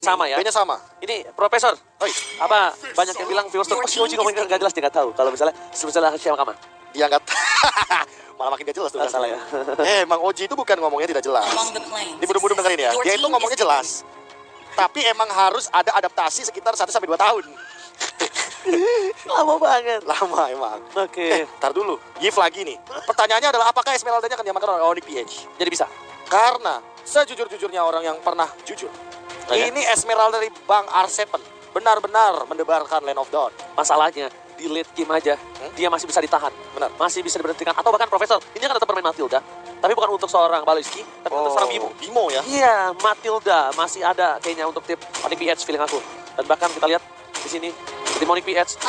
Sama ya? B-nya sama. Ini Profesor, Oi, apa banyak yang bilang viewers tuh, oh si Oji ngomongin nggak jelas, dia nggak tahu. Kalau misalnya Siapa Kama? dia nggak malah makin gak jelas tuh. Salah ya. Emang Oji itu bukan ngomongnya tidak jelas. Ini budem-budem dengerin ya. Dia itu ngomongnya jelas. Tapi emang harus ada adaptasi sekitar 1-2 tahun. Lama banget. Lama emang. Oke. Ntar dulu, Yif lagi nih. Pertanyaannya adalah apakah Esmeralda-nya akan diamankan oleh Onyx PH? Jadi bisa. Karena sejujur-jujurnya orang yang pernah jujur, Ya. ini Esmeralda dari Bang R7 benar-benar mendebarkan Land of Dawn. Masalahnya di late game aja, dia masih bisa ditahan. Benar. Masih bisa diberhentikan. Atau bahkan Profesor, ini kan tetap bermain Matilda. Tapi bukan untuk seorang Baloiski, tapi untuk seorang Bimo. Bimo ya. Iya, Matilda masih ada kayaknya untuk tim Onyx PH feeling aku. Dan bahkan kita lihat di sini tim Onyx PH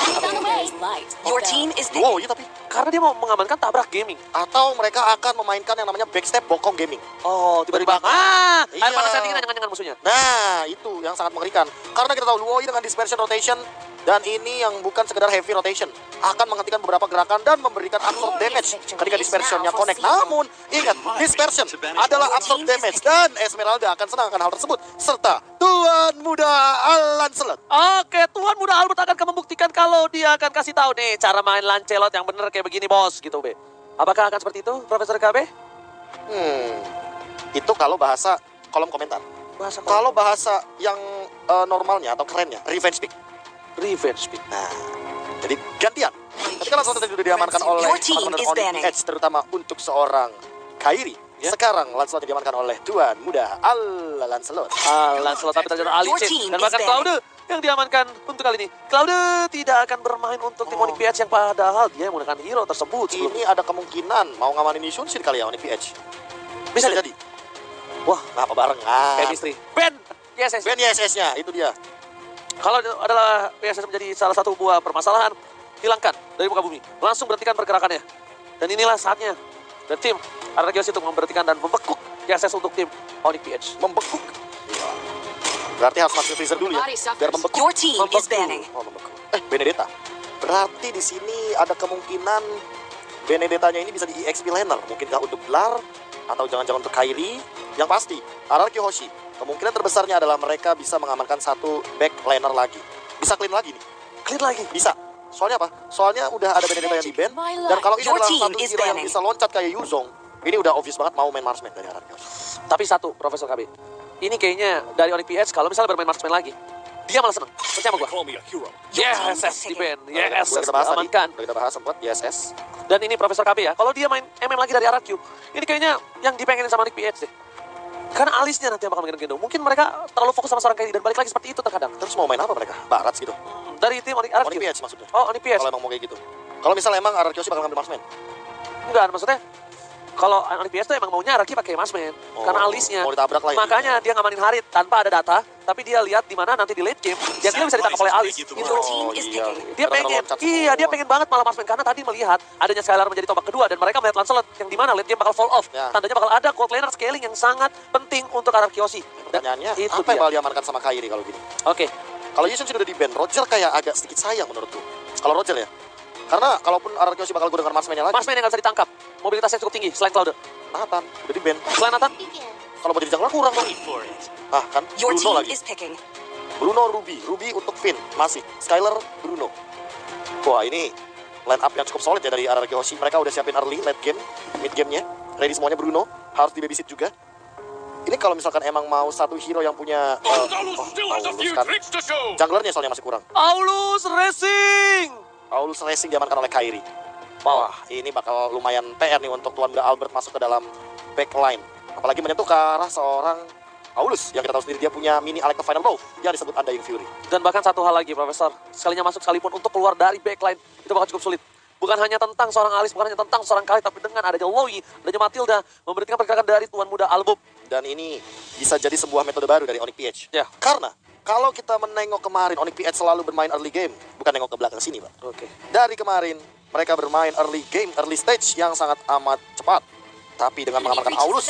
Your team is Wow, iya tapi. karena dia mau mengamankan tabrak gaming. Atau mereka akan memainkan yang namanya backstep bokong gaming. Oh, tiba-tiba Iya. air panas settingan dengan musuhnya. Nah, itu yang sangat mengerikan. Karena kita tahu Luoi dengan dispersion rotation, dan ini yang bukan sekedar heavy rotation, akan menghentikan beberapa gerakan dan memberikan absorb damage ketika dispersionnya connect. Namun, ingat, dispersion adalah absorb damage, dan Esmeralda akan senang akan hal tersebut. Serta Tuan Muda Lancelot. Oke, Tuan Muda Albert akan membuktikan kalau dia akan kasih tahu nih cara main Lancelot yang bener kayak begini, bos, gitu, Be. Apakah akan seperti itu, Profesor KB? Itu kalau bahasa kolom komentar. Kalau bahasa yang normalnya atau kerennya, revenge pick. Revenge pick. Nah, jadi gantian. Ketika Lancelot tadi sudah diamankan oleh teman-teman Onyx PH, terutama untuk seorang Kairi. Ya. Sekarang Lancelot diamankan oleh Tuan Muda Lancelot. Lancelot tapi ternyata Alice dan bahkan Claude yang diamankan untuk kali ini. Claude tidak akan bermain untuk tim Onyx PH yang padahal dia menggunakan hero tersebut sebelumnya. Ini ada kemungkinan mau ngamanin Yishun sih kali ya Onyx PH. Bisa jadi. Wah, Ngapa barengan? chemistry. Ben, yes. Ben YSS-nya, itu dia. Kalau adalah PSS menjadi salah satu buah permasalahan, hilangkan dari muka bumi. Langsung berhentikan pergerakannya. Dan inilah saatnya. Dan tim Arkeos untuk memberhentikan dan membekuk PSS untuk tim Onyx PH. Membekuk. Berarti harus masuk freezer dulu ya, biar membekuk. Your team is banning. Oh, membekuk. Benedetta. Berarti di sini ada kemungkinan Benedettanya ini bisa di EXP laner. Mungkinkah untuk Blar atau jangan-jangan untuk Kairi? Yang pasti, Ararki Hoshi. Kemungkinan terbesarnya adalah mereka bisa mengamankan satu back laner lagi. Bisa clean lagi nih. Clean lagi. Bisa. Soalnya apa? Soalnya udah ada Benedetta yang di ban. Dan kalau ini Your adalah team satu is hero yang banning. bisa loncat kayak Yuzong, ini udah obvious banget mau main marksman dari Ararki Hoshi. Tapi satu, Profesor KB. Ini kayaknya dari Onyx PH kalau misalnya bermain marksman lagi, dia malah seneng. Percaya sama gua. Yes, di band. Yes, Udah kita bahas tadi. amankan. Udah kita bahas sempat, YSS. Dan ini Profesor KB ya, kalau dia main MM lagi dari RRQ, ini kayaknya yang dipengenin sama Onyx PH deh. Karena alisnya nanti yang bakal menggendong. Mungkin mereka terlalu fokus sama seorang Kairi dan balik lagi seperti itu terkadang. Terus mau main apa mereka? Barats gitu. Dari tim Onyx Onyx RRQ. PH maksudnya. Oh, Onyx PH. Kalau emang mau kayak gitu. Kalau misalnya emang Ararki Hoshi bakal ngambil marksman. Enggak, maksudnya kalau Onyx PH tuh emang maunya RRQ pakai marksman. Karena alisnya. Mau ditabrak lah. Makanya dia ngamanin Harit tanpa ada data, tapi dia lihat di mana nanti di late game, dia kira bisa ditangkap oleh alis. Gitu. Oh iya. Dia pengen, dia pengen banget malah marksman karena tadi melihat adanya Skylar menjadi tombak kedua dan mereka melihat Lancelot yang di mana late game bakal fall off. Ya. Tandanya bakal ada gold laner scaling yang sangat penting untuk Ararki Hoshi. Dan Pertanyaannya, itu apa yang dia. bakal diamankan sama Kairi kalau gini? Oke, Kalau Yishun sudah di ban, Roger kayak agak sedikit sayang menurutku. Kalau Roger ya. Karena kalaupun Ararki Hoshi bakal gue dengan marksman-nya lagi. marksman yang nggak bisa ditangkap, mobilitasnya cukup tinggi selain Claude. Nathan, udah di ban. Selain Nathan, Kalau mau jadi jungler kurang dong. Ah kan, Your Bruno team lagi. is picking. Bruno, Ruby untuk Finn, masih. Skylar, Bruno. Wah ini line up yang cukup solid ya dari Ararki Hoshi. Mereka udah siapin early, late game, mid game-nya. Ready semuanya Bruno, harus di babysit juga. Ini kalau misalkan emang mau satu hero yang punya Aulus kan. Junglernya soalnya masih kurang. Aulus Racing. Aulus Racing diamankan oleh Kairi. Wah, ini bakal lumayan PR nih untuk Tuan Muda Albert masuk ke dalam backline. Apalagi menyentuh ke arah seorang Aulus yang kita tahu sendiri dia punya mini Alecto Final Bow yang disebut Undying Fury. Dan bahkan satu hal lagi, Profesor, sekalinya masuk sekalipun untuk keluar dari backline itu bakal cukup sulit. Bukan hanya tentang seorang Alis, bukan hanya tentang seorang Kali, tapi dengan adanya Loyi, adanya Matilda, memberhentikan pergerakan dari Tuan Muda Albub. Dan ini bisa jadi sebuah metode baru dari Onyx PH. Ya. Karena kalau kita menengok kemarin Onyx PH selalu bermain early game, bukan nengok ke belakang sini, Pak. Oke. Dari kemarin mereka bermain early game, early stage yang sangat amat cepat. Tapi dengan mengamankan Aulus,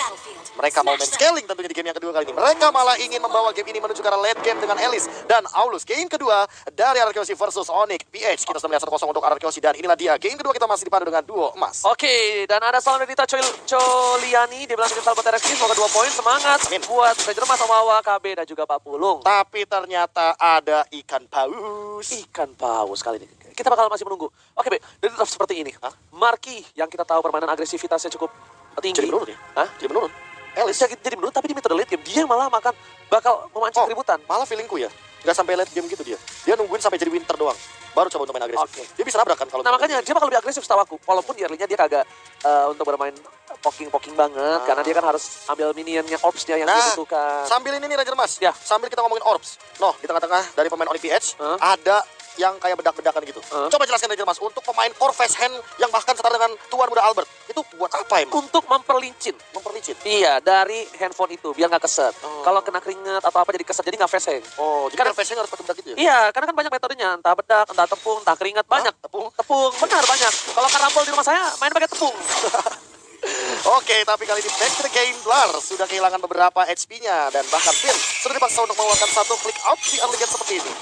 mereka mau main scaling tentunya di game yang kedua kali ini. Mereka malah ingin membawa game ini menuju ke arah late game dengan Elis dan Aulus. Game kedua dari Arkeoshi versus Onyx PH. Kita sudah melihat 1-0 untuk Arkeoshi dan inilah dia. Game kedua kita masih dipandu dengan duo emas. Oke, dan ada salam dari Dita Coliani. Dia bilang kita sahabat RFC, semoga 2 poin. Semangat Amin. buat Ranger Mas, Omawa, KB, dan juga Pak Pulung. Tapi ternyata ada ikan paus. Ikan paus kali ini. Kita bakal masih menunggu. Oke, Be, dari draft seperti ini. Marki yang kita tahu permainan agresivitasnya cukup tinggi. Jadi menurun ya? Hah? Jadi menurun. Elis Jadi menurut, tapi di metode late game dia malah bakal memancing keributan. malah feelingku ya. Nggak sampai late game gitu dia. Dia nungguin sampai jadi winter doang. Baru coba untuk main agresif. Oke. Dia bisa nabrak kan kalau Nah makanya dia bakal lebih agresif setahu aku. Walaupun di early-nya dia kagak untuk bermain poking banget. Karena dia kan harus ambil minionnya, orbs-nya yang dibutuhkan. sambil ini nih Ranger Mas. Ya. Sambil kita ngomongin orbs. Noh, di tengah-tengah dari pemain Onyx PH ada yang kayak bedak-bedakan gitu. Coba jelaskan Ranger Mas, untuk pemain core face hand yang bahkan setara dengan Tuan Muda Albert, itu buat apa emang? Untuk memperlincin. Memperlicin. Iya, dari handphone itu biar nggak keset. Kalau kena keringet atau apa jadi keset, jadi nggak face hang. Oh, jadi Karena- face hand harus pakai bedak gitu ya? Iya, karena kan banyak metodenya, entah bedak, entah tepung, entah keringat, banyak. Tepung? Tepung, benar banyak. Kalau karambol di rumah saya main pakai tepung. Oke, tapi kali ini back to the game. Blar sudah kehilangan beberapa HP-nya dan bahkan Finn sudah dipaksa untuk mengeluarkan satu click out di early game seperti ini.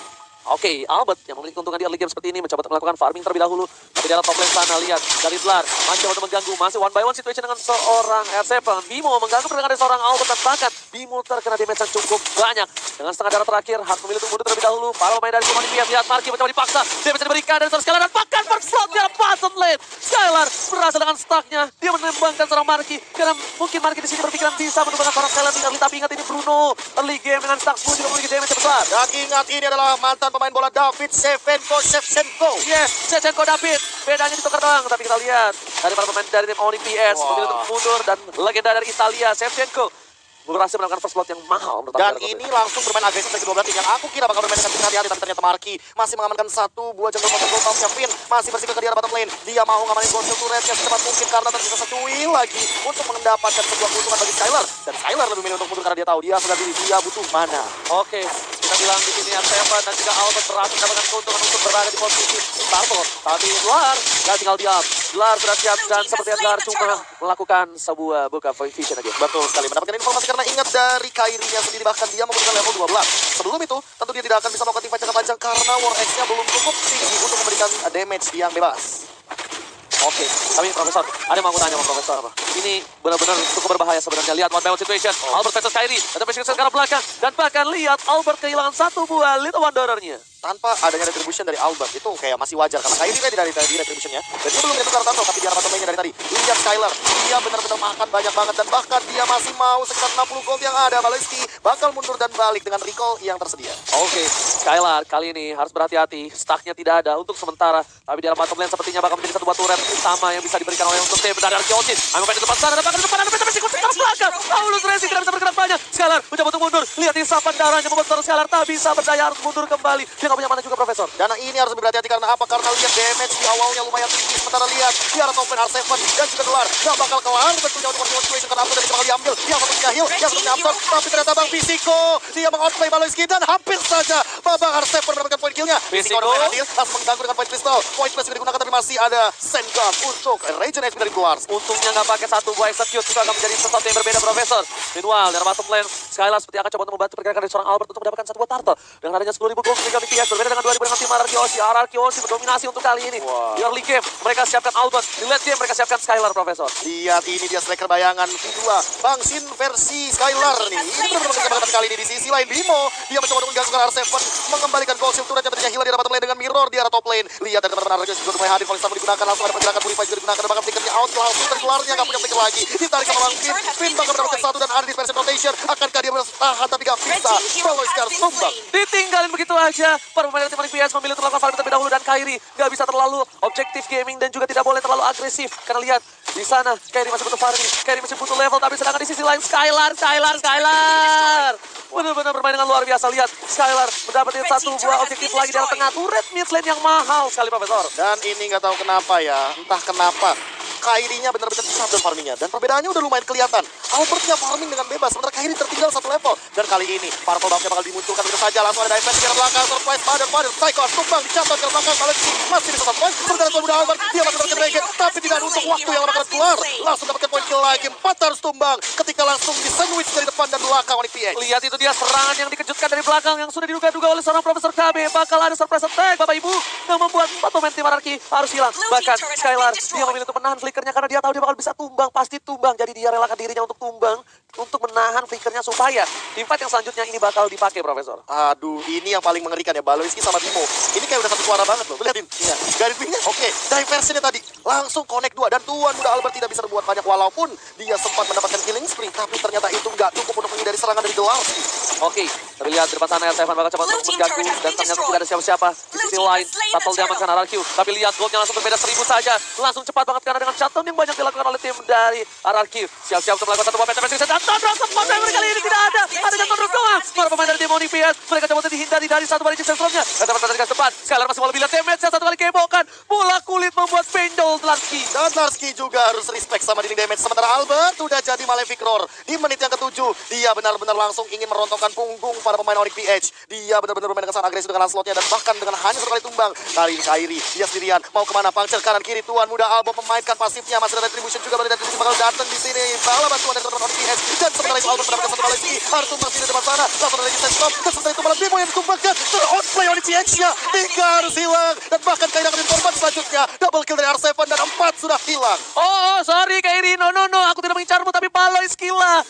Oke, Albert yang memiliki keuntungan di early game seperti ini mencoba untuk melakukan farming terlebih dahulu. Tapi di dalam top lane sana, lihat dari Blar masih untuk mengganggu, masih one by one situation dengan seorang R7. Bimo mengganggu pergerakan dari seorang Albert dan bahkan Bimo terkena damage yang cukup banyak. Dengan setengah darah terakhir, Hart memilih untuk mundur terlebih dahulu. Para pemain dari Kumani Pias, lihat Marky mencoba dipaksa. Damage diberikan dari seorang Skylar dan bahkan first slot di dalam bottom lane. Skylar berhasil dengan stucknya. Dia menembangkan seorang Marky karena mungkin Marky di sini berpikiran bisa menumbangkan seorang Skylar di early. Tapi ingat ini Bruno early game dengan stuck 10 juga memiliki damage yang besar. Dan ingat ini adalah mantan pemain bola David Shevchenko. Yes, Shevchenko David. Bedanya ditukar doang, tapi kita lihat dari para pemain dari tim Onyx PS memilih untuk mundur dan legenda dari Italia Shevchenko berhasil melakukan first blood yang mahal menurut Dan aku. ini langsung bermain agresif dari kedua belah tim yang aku kira bakal bermain dengan hati-hati, tapi ternyata Marky masih mengamankan satu buah jungle monster gold top-nya. Finn masih bersikup ke arah bottom lane. Dia mau ngamanin gold turretnya secepat mungkin karena tersisa satu wheel lagi untuk mendapatkan sebuah keuntungan bagi Skylar. Dan Skylar lebih milih untuk mundur karena dia tahu dia sudah diri, dia butuh mana. Oke, kita bilang di sini R7 dan juga Albert berhasil mendapatkan keuntungan untuk berada di posisi starter. Tapi Blar gak tinggal diam. Blar sudah siap dan seperti Blar cuma melakukan sebuah buka vision aja. Betul sekali, mendapatkan informasi karena ingat dari Kairi-nya sendiri bahkan dia membutuhkan level 12. Sebelum itu, tentu dia tidak akan bisa melakukan teamfight jangka panjang karena War X-nya belum cukup tinggi untuk memberikan damage yang bebas. Oke, tapi Profesor, ada yang mau aku tanya sama Profesor. Ini benar-benar cukup berbahaya sebenarnya. Lihat one by one situation, Albert versus Kairi. Dan Messi ke arah belakang. Dan bahkan lihat Albert kehilangan satu buah Little Wanderer-nya. Tanpa adanya retribution dari Albert itu kayak masih wajar karena Kairi ready dari retributionnya dan dia belum retukar tato tapi di arah bottom lane-nya dari tadi. Lihat Skylar, dia benar-benar makan banyak banget dan bahkan dia masih mau sekitar 60 gold yang ada. Baleski bakal mundur dan balik dengan recall yang tersedia. Oke, Skylar kali ini harus berhati-hati. Stucknya tidak ada untuk sementara. Tapi di dalam bottom lane sepertinya bakal menjadi satu buah turret utama yang bisa diberikan oleh untuk tim dari Arkeoshi. Ayo di depan sana, ada bahkan di depan, ada Messi ke arah belakang. Paulus Racing tidak bisa bergerak banyak. Skylar mencoba untuk mundur. Lihat isapan darahnya membuat seorang Skylar tak bisa berdaya, harus mundur kembali. Dia nggak punya mana juga Profesor. Dan ini harus lebih berhati-hati karena apa? Karena lihat damage di awalnya lumayan tinggi. Sementara lihat di arah top lane R7 dan juga keluar. Gak bakal kelar tentunya untuk one situation karena Absor bakal diambil. Yang satunya heal, yang satunya Absor. Tapi ternyata Bang Bisiko dia meng-outplay Baloyski dan hampir saja Babang R7 mendapatkan point kill-nya. Bisiko dengan hadir langsung mengganggu dengan point crystal. Point crystal juga digunakan tapi masih ada Sengam untuk regen HP dari keluar. Untungnya nggak pakai satu buah execute juga akan menjadi sesuatu yang berbeda Profesor. Meanwhile, dari bottom lane, Skylar seperti akan coba untuk membantu pergerakan dari seorang Albert untuk mendapatkan satu buah turtle. Dengan adanya 10.000 gold dari PS berbeda dengan 2.000 dengan tim Arkeoshi. Arkeoshi berdominasi untuk kali ini. Di early game, mereka siapkan Albert. Di late game, mereka siapkan Skylar Profesor. Lihat ini dia striker bayangan V2 Bang Sin versi Skylar nih. Ini benar-benar banget kali ini. Di sisi lain Bimo dia mencoba untuk mengganggu R7 mengembalikan gold shield turret yang tadinya hilang di arah bottom lane dengan mirror di arah top lane. Lihat dari teman-teman Arkeoshi juga mulai hadir. Kalau sama digunakan langsung ada pergerakan Purify juga digunakan. Bahkan flickernya out langsung terkeluarnya nggak punya flicker lagi. Ditarik sama Bang Finn. Finn bakal mendapatkan satu dan ada dispersion rotation. Akankah dia bertahan tapi gak bisa. Baloyski harus tumbang. Ditinggalin begitu aja. Para pemain tim PS memilih untuk melakukan farming terlebih dahulu dan Kairi nggak bisa terlalu objektif gaming dan juga tidak boleh terlalu agresif karena lihat di sana Kairi masih butuh farming, Kairi masih butuh level tapi sedangkan di sisi lain Skylar benar-benar bermain dengan luar biasa. Lihat Skylar mendapatkan satu buah objektif lagi di tengah turret mid lane yang mahal sekali Profesor. Dan ini nggak tahu kenapa ya, entah kenapa Kairi-nya benar-benar bisa dan farmingnya. Dan perbedaannya udah lumayan kelihatan. Albertnya farming dengan bebas, sementara Kairi tertinggal satu level. Dan kali ini, Purple Buff-nya bakal dimunculkan begitu saja. Langsung ada dive di belakang, surprise, padan, Psycho, tumbang, dicatat ke belakang, Baloyski masih bisa satu poin. Sementara Tuan Muda Albert, dia masih mendapatkan regen, tapi tidak untuk waktu yang bakal keluar. Langsung dapatkan poin lagi-lagi 4 harus tumbang ketika langsung disandwich dari depan dan belakang Onyx PX. Lihat itu dia serangan yang dikejutkan dari belakang yang sudah diduga-duga oleh seorang Profesor KB. Bakal ada surprise attack Bapak Ibu yang membuat 4 pemain tim Anarki harus hilang. Bahkan Skylar dia memilih untuk menahan flickernya karena dia tahu dia bakal bisa tumbang, pasti tumbang. Jadi dia relakan dirinya untuk tumbang, untuk menahan flickernya supaya teamfight yang selanjutnya ini bakal dipakai Profesor. Aduh, ini yang paling mengerikan ya, Baloiski sama Timo. Ini kayak udah satu suara banget loh, lihatin. Iya. Garis pinggirnya, oke. Diversionnya tadi, langsung connect 2. Dan Tuan Muda Albert tidak bisa berbuat banyak walaupun dia sempat mendapatkan killing spree. Tapi ternyata itu nggak cukup untuk menghindari serangan dari Delarski. Oke, tapi lihat di depan sana ya, Seven bakal coba untuk mengganggu dan ternyata tidak ada siapa-siapa. Di sisi lain, Battle diamankan RRQ. Tapi lihat goldnya langsung berbeda 1000 saja. Langsung cepat banget karena dengan shutdown yang banyak dilakukan oleh tim dari RRQ. Siap-siap untuk melakukan satu buah PTP dan Tondrong sempat kali ini tidak ada. Ada dan Tondrong doang. Para pemain dari tim Onyx PS. Mereka coba untuk dihindari dari satu balik sensornya. Dan teman dari depan. Skylar masih mau lebih lihat damage. Satu kali kebokan. Bola kulit membuat penjol Delarski. Dan Delarski juga harus respect sama dinding damage. Sementara Albert udah jadi Malefic Roar. Di menit yang ke-7, dia benar-benar langsung ingin merontokkan punggung para pemain Onyx PH. Dia benar-benar bermain dengan sangat agresif dengan slotnya dan bahkan dengan hanya satu kali tumbang. Kali ini Kairi, dia sendirian. Mau kemana? Puncture kanan kiri. Tuan Muda Albert memainkan pasifnya. Masih ada retribution juga. Berarti retribution bakal datang di sini. Bala bantuan dari teman-teman Onyx PH. Dan sementara itu Albert mendapatkan satu Malefic. Harus tumbang di depan sana. Langsung ada resistance stop. Dan sementara itu malah Bimo yang ditumbangkan. Ter-outplay Onyx PH-nya. 3 harus hilang. Dan bahkan Kairi akan korban selanjutnya. Double kill dari R7 dan 4 sudah hilang. Oh, sorry Kairi. No. Aku tidak mengincarmu tapi Baloiski lah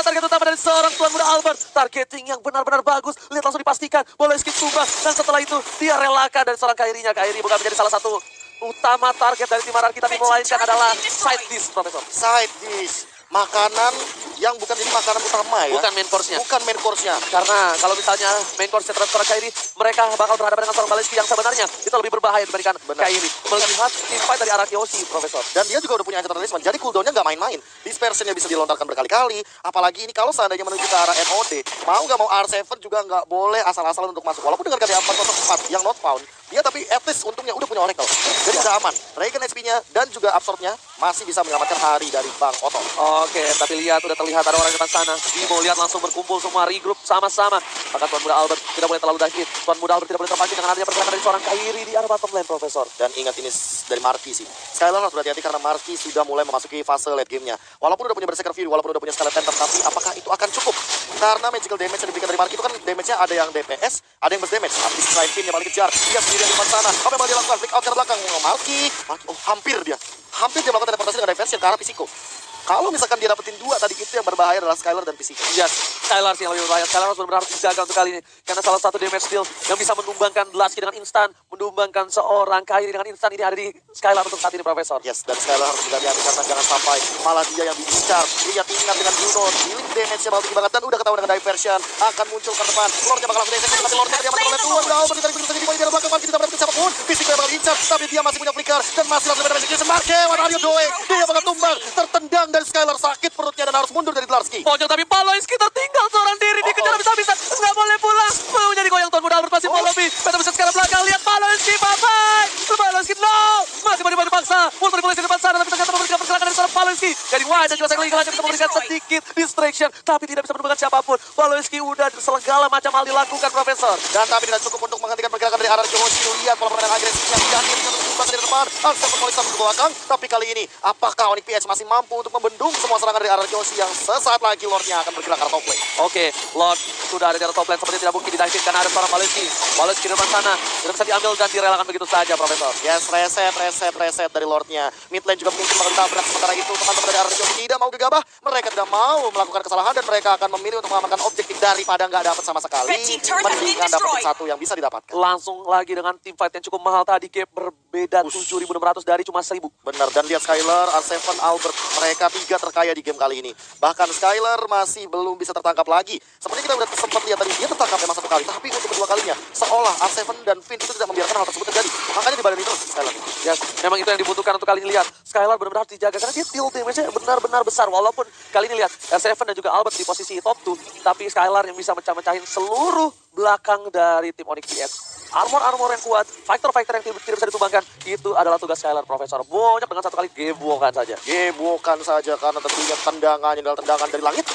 target utama dari seorang Tuan Muda Albert. Targeting yang benar-benar bagus. Lihat langsung dipastikan. Baloiski tumbang. Dan setelah itu dia relakan dari seorang Kairinya. Kairi bukan menjadi salah satu utama target dari tim Anarki, tapi melainkan adalah side dish, Profesor. Side dish. Makanan yang bukan jadi makanan utama ya. Bukan main course-nya. Bukan main course-nya. Karena kalau misalnya main course-nya terhadap seorang Kairi, mereka bakal berhadapan dengan seorang Baloiski yang sebenarnya itu lebih berbahaya dibandingkan Kairi. Melihat teamfight dari arah Kyoshi, Profesor. Dan dia juga udah punya ancient talisman, jadi cooldown-nya nggak main-main. Dispersion-nya bisa dilontarkan berkali-kali. Apalagi ini kalau seandainya menuju ke arah NOD, mau nggak mau R7 juga nggak boleh asal-asalan untuk masuk. Walaupun dengan KDA 404 yang not found, dia tapi at least untungnya udah punya Oracle. Jadi udah aman. Regen HP-nya dan juga absorb-nya masih bisa menyelamatkan hari dari Bang Otto. Oke, tapi lihat udah terlihat ada orang di depan sana. Bimo lihat langsung berkumpul semua regroup sama-sama. Maka Tuan Muda Albert tidak boleh terlalu dive. Tuan Muda Albert tidak boleh terpancing dengan adanya pergerakan dari seorang Kairi di arah bottom lane, Profesor. Dan ingat ini dari Marky sih. Skylar harus berhati-hati karena Marky sudah mulai memasuki fase late game-nya. Walaupun udah punya Berserker Fury, walaupun udah punya Scarlet Panther, tapi apakah itu akan cukup? Karena magical damage yang diberikan dari Marky itu kan damage-nya ada yang DPS, ada yang burst damage. Habis Crime Pin yang paling kejar, dia sendirian di depan sana. Apa yang mau dia lakukan? Flick out ke belakang. Marky, oh hampir dia. Hampir dia melakukan teleportasi dengan diversion ke arah Pisiko. Kalau misalkan dia dapetin 2 tadi, itu yang berbahaya adalah Skylar dan Pisiko. Yes, Skylar sih yang lebih berbahaya. Skylar harus benar-benar dijaga untuk kali ini. Karena salah satu damage deal yang bisa menumbangkan Delarski dengan instan, menumbangkan seorang Kairi dengan instan, ini ada di Skylar untuk saat ini, Profesor. Yes, dan Skylar harus berhati-hati karena jangan sampai malah dia yang diincar. Dia tinggal dengan Juno, healing damage-nya bakal tinggi banget dan udah ketahuan dengan diversion. Akan muncul ke depan, Lordnya bakal langsung defense, tapi Lordnya dia bakal oleh Tuan. Udah Albert dari saja di poin dari belakang, Marky tidak mendapatkan siapapun. Pisiko yang bakal incar, tapi dia masih punya flicker dan masih langsung damage execution. Marky, what are you doing? Dia bakal tumbang, tertendang dari Skylar, sakit perutnya dan harus mundur dari Delarski. Pojok tapi Baloiski tertinggal seorang diri, dikejar habis-habisan, nggak boleh pulang. Mau jadi goyang Tuan Muda Albert masih mau lebih. Kita bisa sekarang belakang, lihat Baloiski, bye-bye. Baloiski, no. Masih mau dipaksa. Mulai di depan sana, tapi ternyata memberikan pergerakan dari seorang Baloiski. Jadi wah, dan juga saya lagi bisa memberikan sedikit distraction, tapi tidak bisa menemukan siapapun. Baloiski udah segala macam hal dilakukan, Profesor. Dan tapi tidak cukup untuk menghentikan pergerakan dari arah Johoshi. Lihat pola permainan agresifnya. Dan dia bisa menumbang dari depan. Akses penulisan ke belakang. Tapi kali ini, apakah Onyx PH masih mampu untuk membendung semua serangan dari arah Johoshi yang sesaat lagi Lordnya akan bergerak ke arah top lane? Oke, Lord sudah ada di arah top lane, seperti tidak mungkin didiving karena ada seorang Baloiski. Baloiski di depan sana, tidak bisa diambil dan direlakan begitu saja, Profesor. Yes, reset dari Lordnya. Mid lane juga mungkin bakal ditabrak. Sementara itu teman-teman dari arah Johoshi tidak mau gegabah. Mereka tidak mau melakukan kesalahan dan mereka akan memilih untuk mengamankan objektif daripada nggak dapat sama sekali. Mendingan dapat satu yang bisa didapatkan. Langsung lagi dengan team fight yang cukup mahal tadi, Gap berbeda 7.600 dari cuma 1.000. Benar, dan lihat Skylar, R7, Albert, mereka 3 terkaya di game kali ini. Bahkan Skylar masih belum bisa tertangkap lagi. Seperti kita udah sempat lihat tadi, dia tertangkap memang 1 kali, tapi untuk kedua kalinya, seolah R7 dan Finn itu tidak membiarkan hal tersebut terjadi. Makanya dibadani terus Skylar. Yes, memang itu yang dibutuhkan untuk kali ini. Lihat, Skylar benar-benar harus dijaga karena dia deal damage-nya benar-benar besar. Walaupun kali ini lihat, R7 dan juga Albert di posisi top 2, tapi Skylar yang bisa mecah-mecahin seluruh belakang dari tim Onyx PX. Armor-armor yang kuat, fighter-fighter yang tidak bisa ditumbangkan, itu adalah tugas Skylar, Profesor. Banyak dengan 1 kali gebokan saja. Gebokan saja karena tentunya tendangannya adalah tendangan dari langit.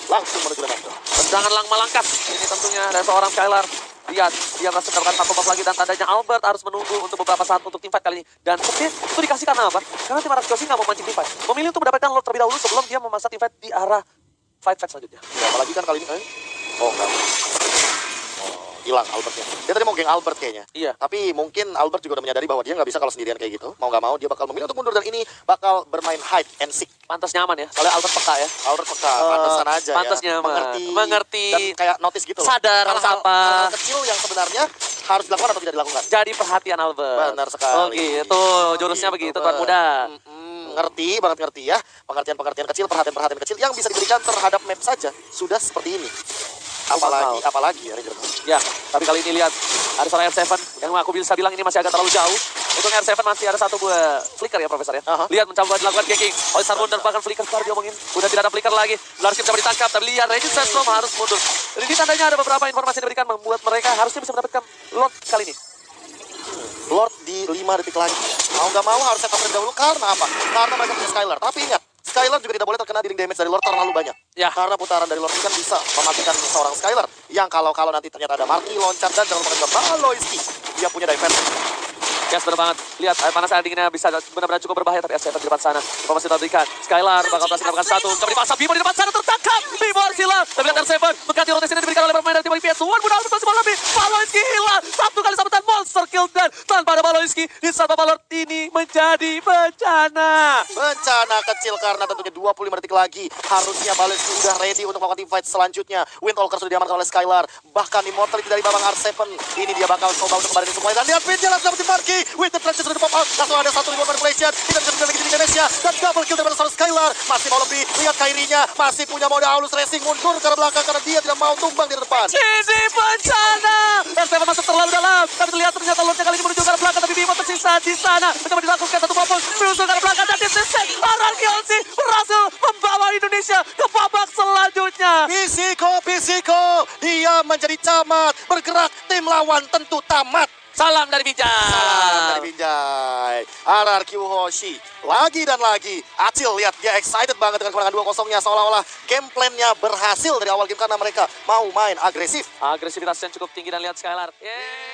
Langsung menuju Renekton. Tendangan lang malangkas ini tentunya dari seorang Skylar. Lihat, dia berhasil mendapatkan satu box lagi dan tandanya Albert harus menunggu untuk beberapa saat untuk teamfight kali ini. Dan seperti itu dikasih karena apa? Karena tim Arkeosi nggak mau mancing teamfight. Memilih untuk mendapatkan Lord terlebih dahulu sebelum dia memasang teamfight di arah fight selanjutnya. Ya, apalagi kan kali ini, oh enggak. Hilang Albertnya. Dia tadi mau geng Albert kayaknya. Iya. Tapi mungkin Albert juga udah menyadari bahwa dia nggak bisa kalau sendirian kayak gitu. Mau nggak mau dia bakal memilih untuk mundur dan ini bakal bermain hide and seek. Pantas nyaman ya, soalnya Albert peka ya. Albert peka, pantesan aja pantas ya. nyaman. Mengerti. Dan kayak notice gitu loh. Sadar hal-hal apa. hal-hal kecil yang sebenarnya harus dilakukan atau tidak dilakukan. Jadi perhatian Albert. Benar sekali. Oh gitu, jurusnya begitu tuan muda. Ngerti, banget ngerti ya. Pengertian-pengertian kecil, perhatian-perhatian kecil yang bisa diberikan terhadap map saja sudah seperti ini. Apalagi ya Ranger. Ya, tapi kali ini lihat ada seorang R7 yang aku bisa bilang ini masih agak terlalu jauh. Untuk R7 masih ada satu buah flicker ya Profesor ya. Lihat mencoba dilakukan ganking. Oleh Sarmunder bahkan flicker baru diomongin. Udah tidak ada flicker lagi. Larski bisa ditangkap tapi lihat Regis Sestrom harus mundur. Dan ini tandanya ada beberapa informasi yang diberikan membuat mereka harusnya bisa mendapatkan lot kali ini. Lord di 5 detik lagi. Mau nggak mau harus setup terlebih dahulu karena apa? Karena mereka punya Skylar. Tapi ingat, Skylar juga tidak boleh terkena dinding damage dari Lord terlalu banyak. Ya. Karena putaran dari Lord ini kan bisa mematikan seorang Skylar. Yang kalau nanti ternyata ada Marky, loncat, dan jangan lupa juga Baloiski. Dia punya diverse. Yes, benar banget. Lihat, air panas air dinginnya bisa benar-benar cukup berbahaya. Tapi S7 di depan sana. Informasi telah diberikan. Skylar bakal berhasil mendapatkan satu. Coba dipasang. Bimo di depan sana tertangkap. Bimo harus hilang. Tapi lihat R7. Mengganti rotasi ini diberikan oleh pemain dari tim PS1. Mudah masih bola lebih. Baloiski hilang. Satu kali sabetan monster kill. Dan tanpa ada Baloiski. Di saat Balor ini menjadi bencana. Bencana kecil karena tentunya 25 detik lagi. Harusnya Baloiski udah ready untuk melakukan teamfight selanjutnya. Windwalker sudah diamankan oleh Skylar. Bahkan Immortality dari babang R7. Ini dia bakal coba untuk kembali semuanya. Dan lihat pinjalan dapat Marky. With the transition sudah pop out. Langsung ada satu rebound manipulation. Tidak bisa lagi di Indonesia. Dan double kill dari seorang Skylar. Masih mau lebih. Lihat Kairinya. Masih punya mode halus racing. Mundur ke belakang karena dia tidak mau tumbang di depan. Ini bencana. R7 masuk terlalu dalam. Tapi terlihat ternyata Lordnya kali ini menuju ke arah belakang. Tapi Bimo tersisa di sana. Mencoba dilakukan satu popol. Menuju ke arah belakang. Dan disisek. Arkeosi berhasil membawa Indonesia ke babak selanjutnya. Pisiko. Dia menjadi camat. Bergerak. Tim lawan tentu tamat. Salam dari Bijak. Salam dari Binjai. RRQ Hoshi. Lagi dan lagi. Acil lihat dia excited banget dengan kemenangan 2-0-nya. Seolah-olah game plan-nya berhasil dari awal game karena mereka mau main agresif. Agresivitas yang cukup tinggi dan lihat Skylar. Yeay.